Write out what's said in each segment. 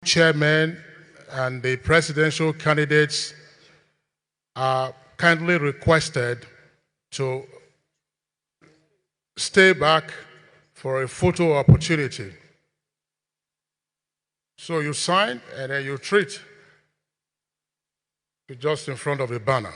chairmen and the presidential candidates are kindly requested to stay back for a photo opportunity. So you sign and then you treat just in front of a banner.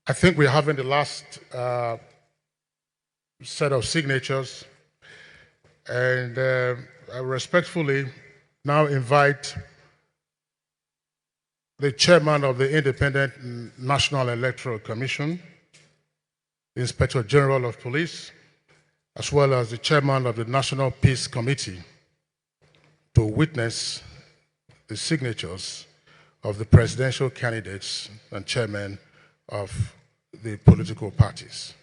I think we're having the last set of signatures, and I respectfully now invite the chairman of the Independent National Electoral Commission, the Inspector General of Police, as well as the chairman of the National Peace Committee, to witness the signatures of the presidential candidates and chairmen of the political parties.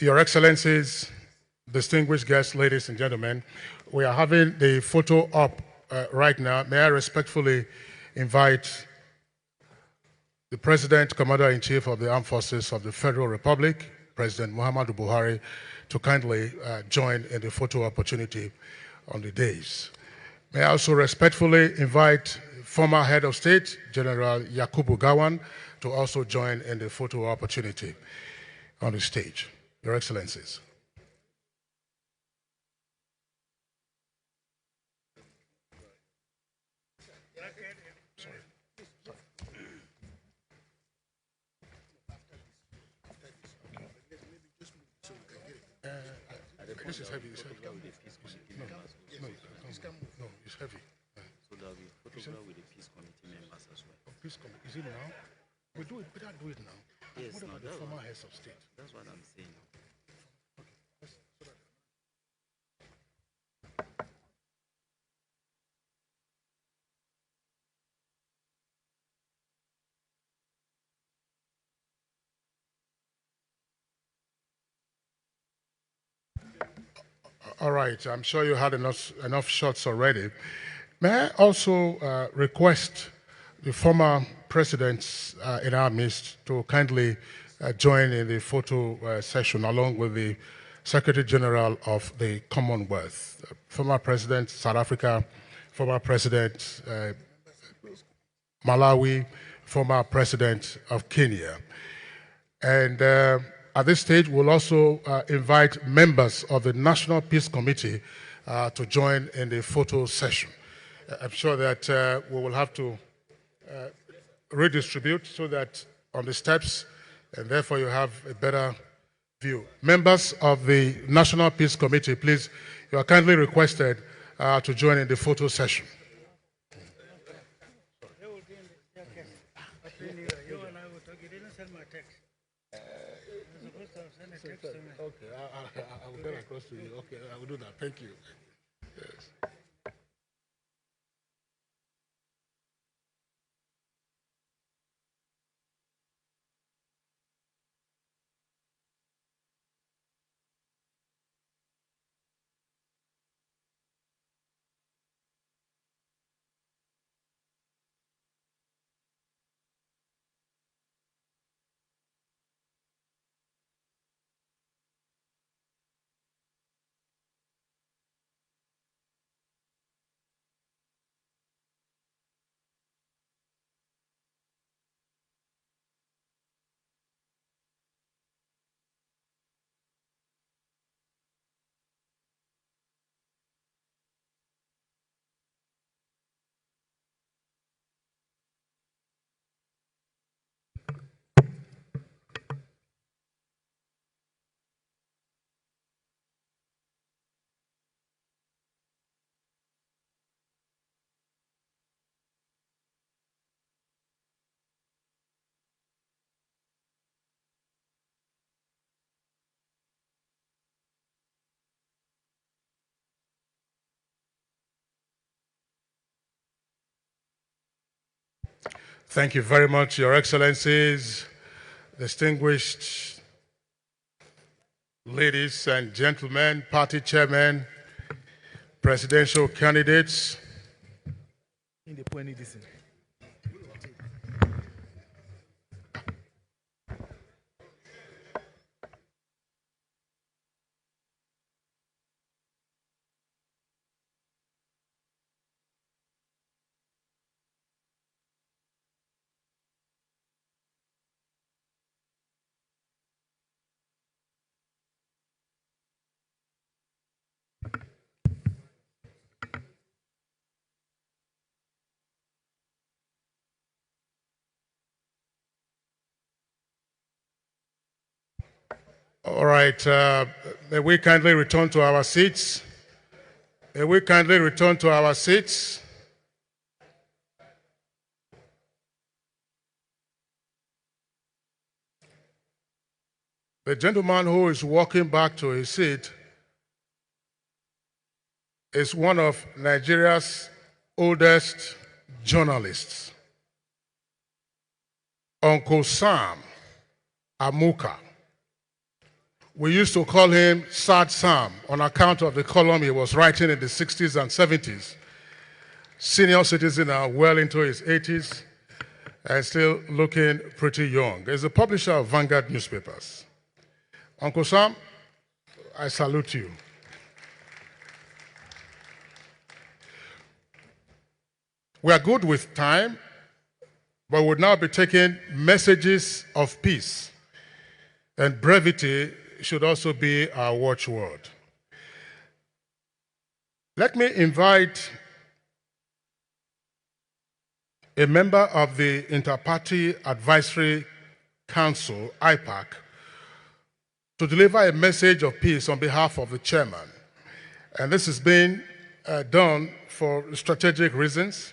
Your Excellencies, distinguished guests, ladies and gentlemen, we are having the photo up right now. May I respectfully invite the President, Commander-in-Chief of the Armed Forces of the Federal Republic, President Muhammadu Buhari, to kindly join in the photo opportunity on the days. May I also respectfully invite former Head of State, General Yakubu Gowon, to also join in the photo opportunity on the stage. Your Excellencies. Sorry. This is heavy. It's heavy. No, no, it's heavy. So there'll be photograph with the peace committee members as well. Peace committee. Is it now? We do it. We don't do it now. Yes, what about the former heads of state? That's what I'm saying. All right. I'm sure you had enough shots already. May I also request the former presidents in our midst to kindly join in the photo session along with the Secretary General of the Commonwealth, former President South Africa, former President Malawi, former President of Kenya. And at this stage, we'll also invite members of the National Peace Committee to join in the photo session. I'm sure that we will have to redistribute so that on the steps, and therefore you have a better view. Members of the National Peace Committee, please, you are kindly requested to join in the photo session. Okay, I will get across to you. Okay, I will do that. Thank you. Yes. Thank you very much, Your Excellencies, distinguished ladies and gentlemen, party chairmen, presidential candidates. All right, may we kindly return to our seats? May we kindly return to our seats? The gentleman who is walking back to his seat is one of Nigeria's oldest journalists, Uncle Sam Amuka. We used to call him Sad Sam on account of the column he was writing in the 60s and 70s. Senior citizen now, well into his 80s, and still looking pretty young. He's a publisher of Vanguard newspapers. Uncle Sam, I salute you. We are good with time, but we'll now be taking messages of peace, and brevity should also be our watchword. Let me invite a member of the Interparty Advisory Council, IPAC, to deliver a message of peace on behalf of the chairman. And this is being done for strategic reasons,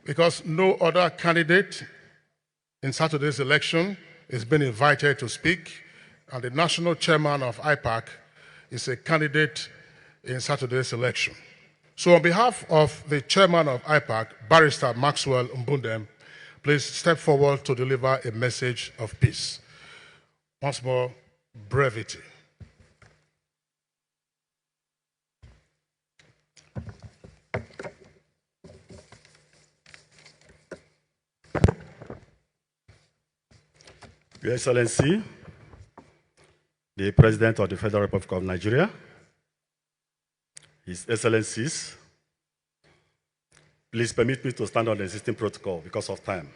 because no other candidate in Saturday's election is being invited to speak, and the national chairman of IPAC is a candidate in Saturday's election. So on behalf of the chairman of IPAC, Barrister Maxwell Mbundem, please step forward to deliver a message of peace. Once more, brevity. Your Excellency, the President of the Federal Republic of Nigeria, His Excellencies, please permit me to stand on the existing protocol because of time.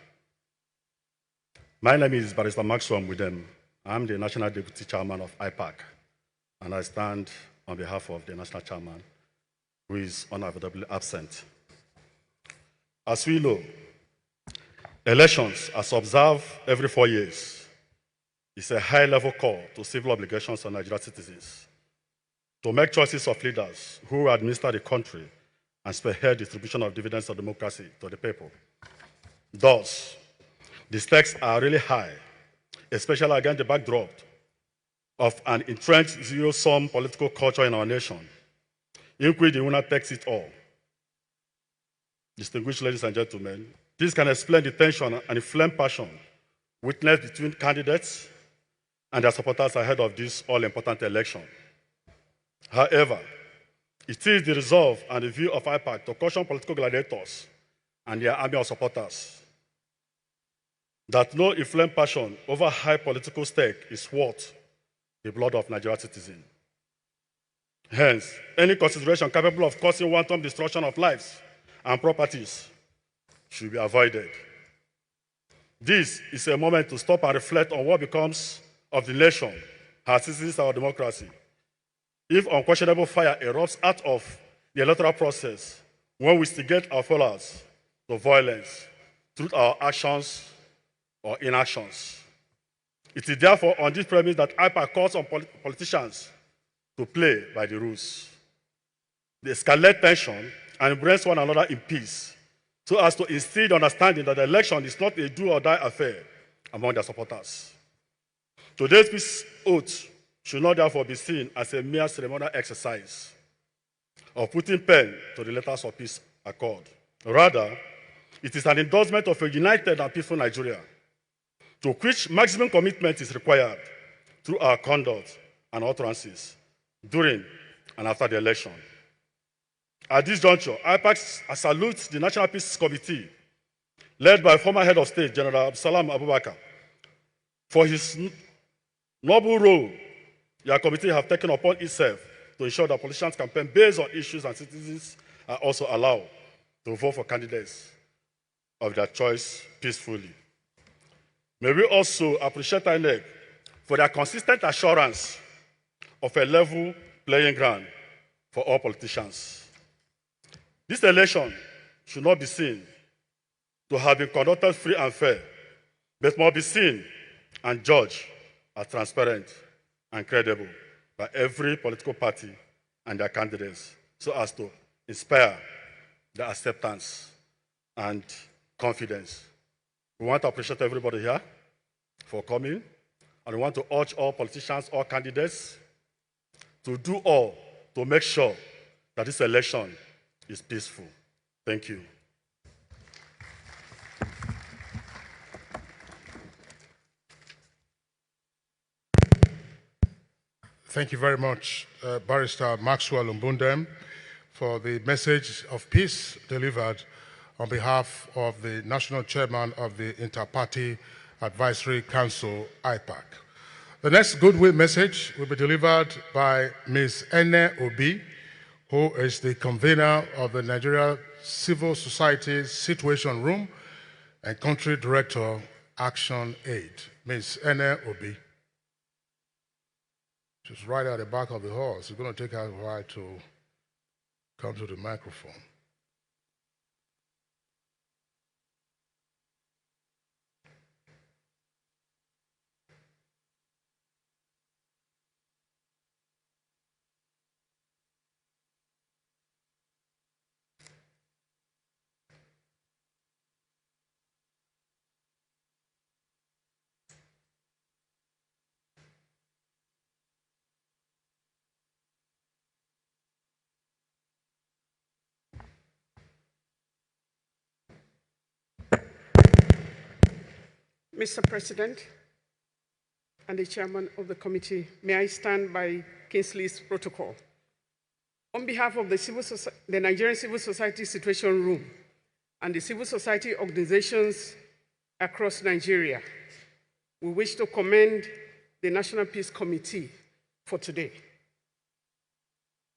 My name is Barrister Maxwell Mbundem. I'm the National Deputy Chairman of IPAC, and I stand on behalf of the National Chairman, who is unavoidably absent. As we know, elections, as observed every 4 years, is a high-level call to civil obligations on Nigerian citizens to make choices of leaders who will administer the country and spearhead distribution of dividends of democracy to the people. Thus, the stakes are really high, especially against the backdrop of an entrenched zero-sum political culture in our nation, in which the winner takes it all. Distinguished ladies and gentlemen, this can explain the tension and inflamed passion witnessed between candidates and their supporters ahead of this all-important election. However, it is the resolve and the view of IPAC to caution political gladiators and their army of supporters that no inflamed passion over high political stake is worth the blood of Nigerian citizens. Hence, any consideration capable of causing wanton destruction of lives and properties should be avoided. This is a moment to stop and reflect on what becomes of the nation, our citizens, our democracy. If unquestionable fire erupts out of the electoral process, when we instigate our followers to violence through our actions or inactions. It is therefore on this premise that IPAC calls on politicians to play by the rules. They escalate tension and embrace one another in peace, so as to instill the understanding that the election is not a do-or-die affair among their supporters. Today's peace oath should not therefore be seen as a mere ceremonial exercise of putting pen to the letters of peace accord. Rather, it is an endorsement of a united and peaceful Nigeria, to which maximum commitment is required through our conduct and utterances during and after the election. At this juncture, IPAC salutes the National Peace Committee, led by former head of state, General Absalam Abubakar, for his noble role your committee have taken upon itself to ensure that politicians campaign based on issues and citizens are also allowed to vote for candidates of their choice peacefully. May we also appreciate INEC for their consistent assurance of a level playing ground for all politicians. This election should not be seen to have been conducted free and fair, but must be seen and judged as transparent and credible by every political party and their candidates, so as to inspire the acceptance and confidence. We want to appreciate everybody here for coming, and we want to urge all politicians, all candidates, to do all to make sure that this election is peaceful. Thank you. Thank you very much, Barrister Maxwell Mbundem, for the message of peace delivered on behalf of the National Chairman of the Inter-Party Advisory Council, IPAC. The next goodwill message will be delivered by Ms. Ene Obi, who is the convener of the Nigeria Civil Society Situation Room and Country Director, Action Aid. Ms. Ene Obi. She's right at the back of the hall. It's going to take her a while to come to the microphone. Mr. President and the chairman of the committee, may I stand by Kingsley's protocol? On behalf of the Nigerian Civil Society Situation Room and the civil society organizations across Nigeria, we wish to commend the National Peace Committee for today.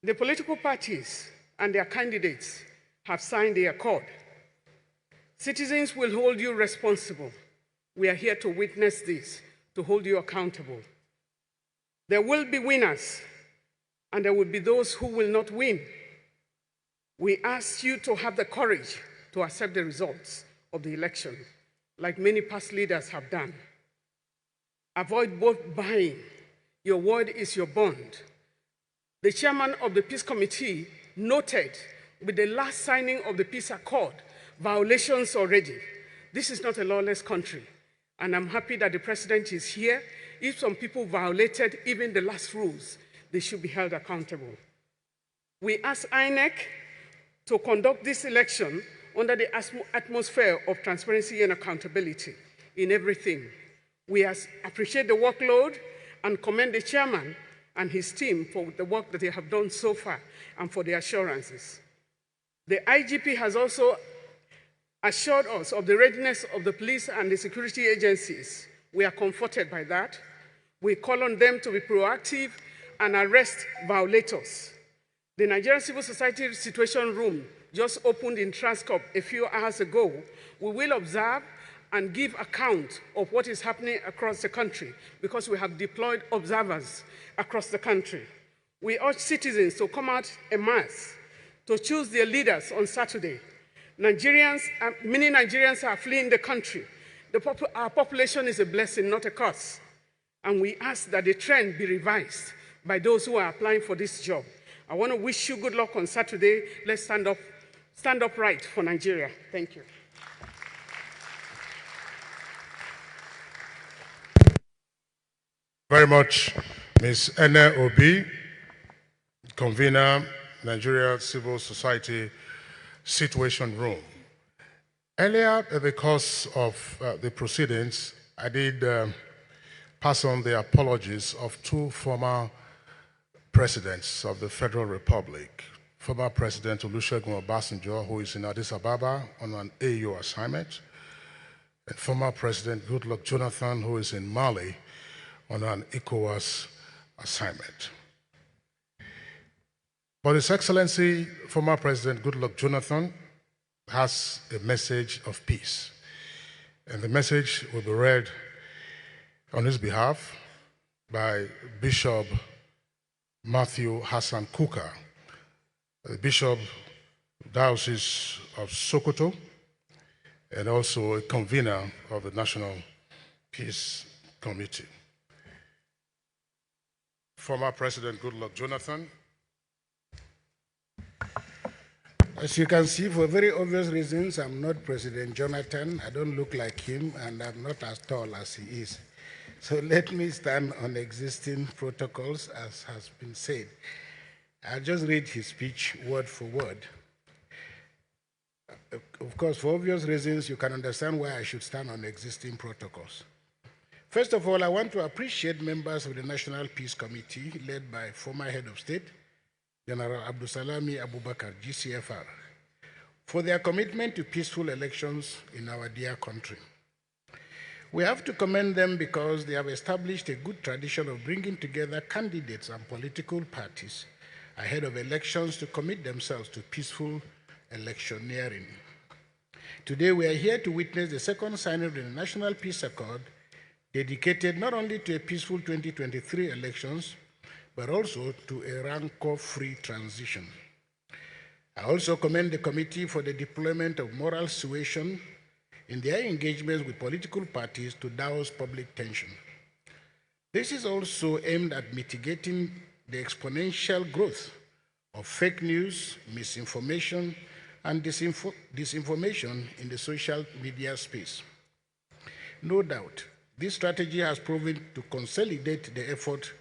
The political parties and their candidates have signed the accord. Citizens will hold you responsible. We are here to witness this, to hold you accountable. There will be winners, and there will be those who will not win. We ask you to have the courage to accept the results of the election, like many past leaders have done. Avoid vote buying. Your word is your bond. The chairman of the Peace Committee noted with the last signing of the peace accord, violations already. This is not a lawless country, and I'm happy that the president is here. If some people violated even the last rules, they should be held accountable. We ask INEC to conduct this election under the atmosphere of transparency and accountability in everything. We appreciate the workload and commend the chairman and his team for the work that they have done so far and for the assurances. The IGP has also assured us of the readiness of the police and the security agencies. We are comforted by that. We call on them to be proactive and arrest violators. The Nigerian Civil Society Situation Room just opened in Transcorp a few hours ago. We will observe and give account of what is happening across the country because we have deployed observers across the country. We urge citizens to come out en masse to choose their leaders on Saturday. Many Nigerians are fleeing the country. Our population is a blessing, not a curse. And we ask that the trend be revised by those who are applying for this job. I want to wish you good luck on Saturday. Let's stand up right for Nigeria. Thank you. Very much, Ms. Ene Obi, convener, Nigeria Civil Society Situation Room. Earlier, in the course of the proceedings, I did pass on the apologies of two former presidents of the Federal Republic. Former President Olusegun Obasanjo, who is in Addis Ababa on an AU assignment, and former President Goodluck Jonathan, who is in Mali on an ECOWAS assignment. But His Excellency, former President Goodluck Jonathan, has a message of peace. And the message will be read on his behalf by Bishop Matthew Hassan Kuka, the Bishop Diocese of Sokoto, and also a convener of the National Peace Committee. Former President Goodluck Jonathan. As you can see, for very obvious reasons, I'm not President Jonathan. I don't look like him, and I'm not as tall as he is. So let me stand on existing protocols, as has been said. I'll just read his speech word for word. Of course, for obvious reasons, you can understand why I should stand on existing protocols. First of all, I want to appreciate members of the National Peace Committee, led by former Head of State, General Abdusalami Abubakar, GCFR, for their commitment to peaceful elections in our dear country. We have to commend them because they have established a good tradition of bringing together candidates and political parties ahead of elections to commit themselves to peaceful electioneering. Today, we are here to witness the second signing of the National Peace Accord, dedicated not only to a peaceful 2023 elections, but also to a rancor-free transition. I also commend the committee for the deployment of moral suasion in their engagements with political parties to douse public tension. This is also aimed at mitigating the exponential growth of fake news, misinformation, and disinformation in the social media space. No doubt, this strategy has proven to consolidate the effort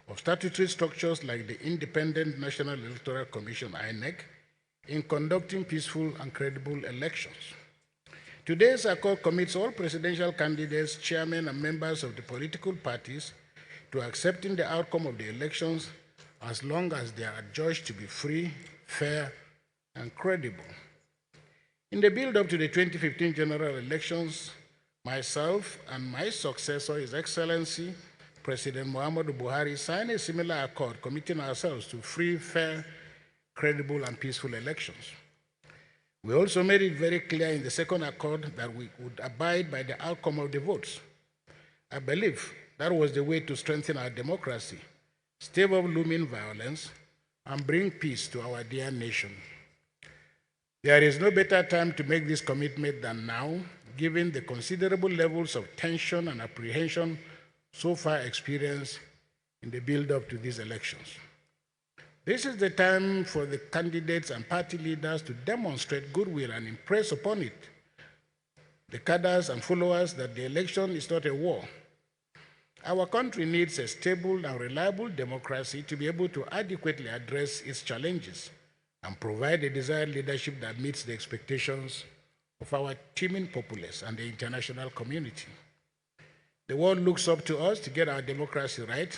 of statutory structures like the Independent National Electoral Commission, INEC, in conducting peaceful and credible elections. Today's accord commits all presidential candidates, chairmen, and members of the political parties to accepting the outcome of the elections as long as they are judged to be free, fair, and credible. In the build-up to the 2015 general elections, myself and my successor, His Excellency President Muhammadu Buhari, signed a similar accord committing ourselves to free, fair, credible, and peaceful elections. We also made it very clear in the second accord that we would abide by the outcome of the votes. I believe that was the way to strengthen our democracy, stave off looming violence, and bring peace to our dear nation. There is no better time to make this commitment than now, given the considerable levels of tension and apprehension so far experienced in the build-up to these elections. This is the time for the candidates and party leaders to demonstrate goodwill and impress upon it the cadres and followers that the election is not a war. Our country needs a stable and reliable democracy to be able to adequately address its challenges and provide a desired leadership that meets the expectations of our teeming populace and the international community. The world looks up to us to get our democracy right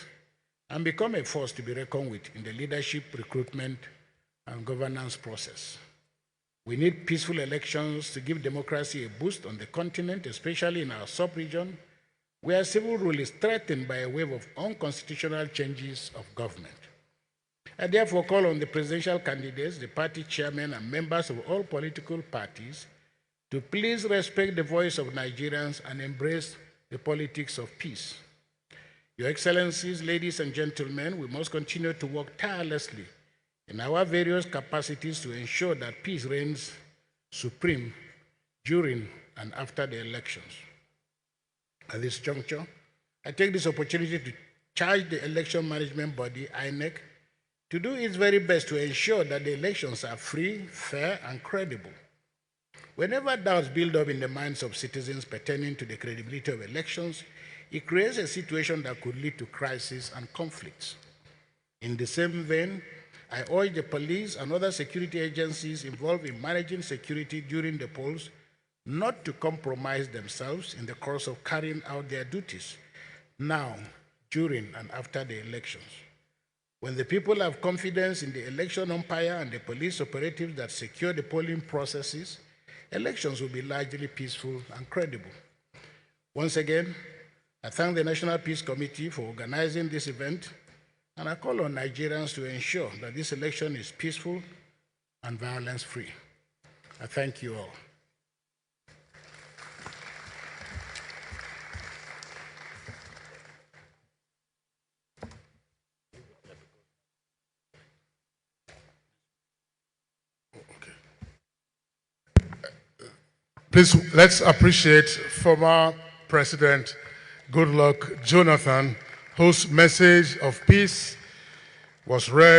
and become a force to be reckoned with in the leadership, recruitment, and governance process. We need peaceful elections to give democracy a boost on the continent, especially in our sub-region, where civil rule is threatened by a wave of unconstitutional changes of government. I therefore call on the presidential candidates, the party chairmen, and members of all political parties to please respect the voice of Nigerians and embrace the politics of peace. Your Excellencies, ladies and gentlemen, we must continue to work tirelessly in our various capacities to ensure that peace reigns supreme during and after the elections. At this juncture, I take this opportunity to charge the election management body, INEC, to do its very best to ensure that the elections are free, fair, and credible. Whenever doubts build up in the minds of citizens pertaining to the credibility of elections, it creates a situation that could lead to crisis and conflicts. In the same vein, I urge the police and other security agencies involved in managing security during the polls not to compromise themselves in the course of carrying out their duties now, during, and after the elections. When the people have confidence in the election umpire and the police operatives that secure the polling processes, elections will be largely peaceful and credible. Once again, I thank the National Peace Committee for organizing this event, and I call on Nigerians to ensure that this election is peaceful and violence-free. I thank you all. Please, let's appreciate former President Goodluck Jonathan, whose message of peace was read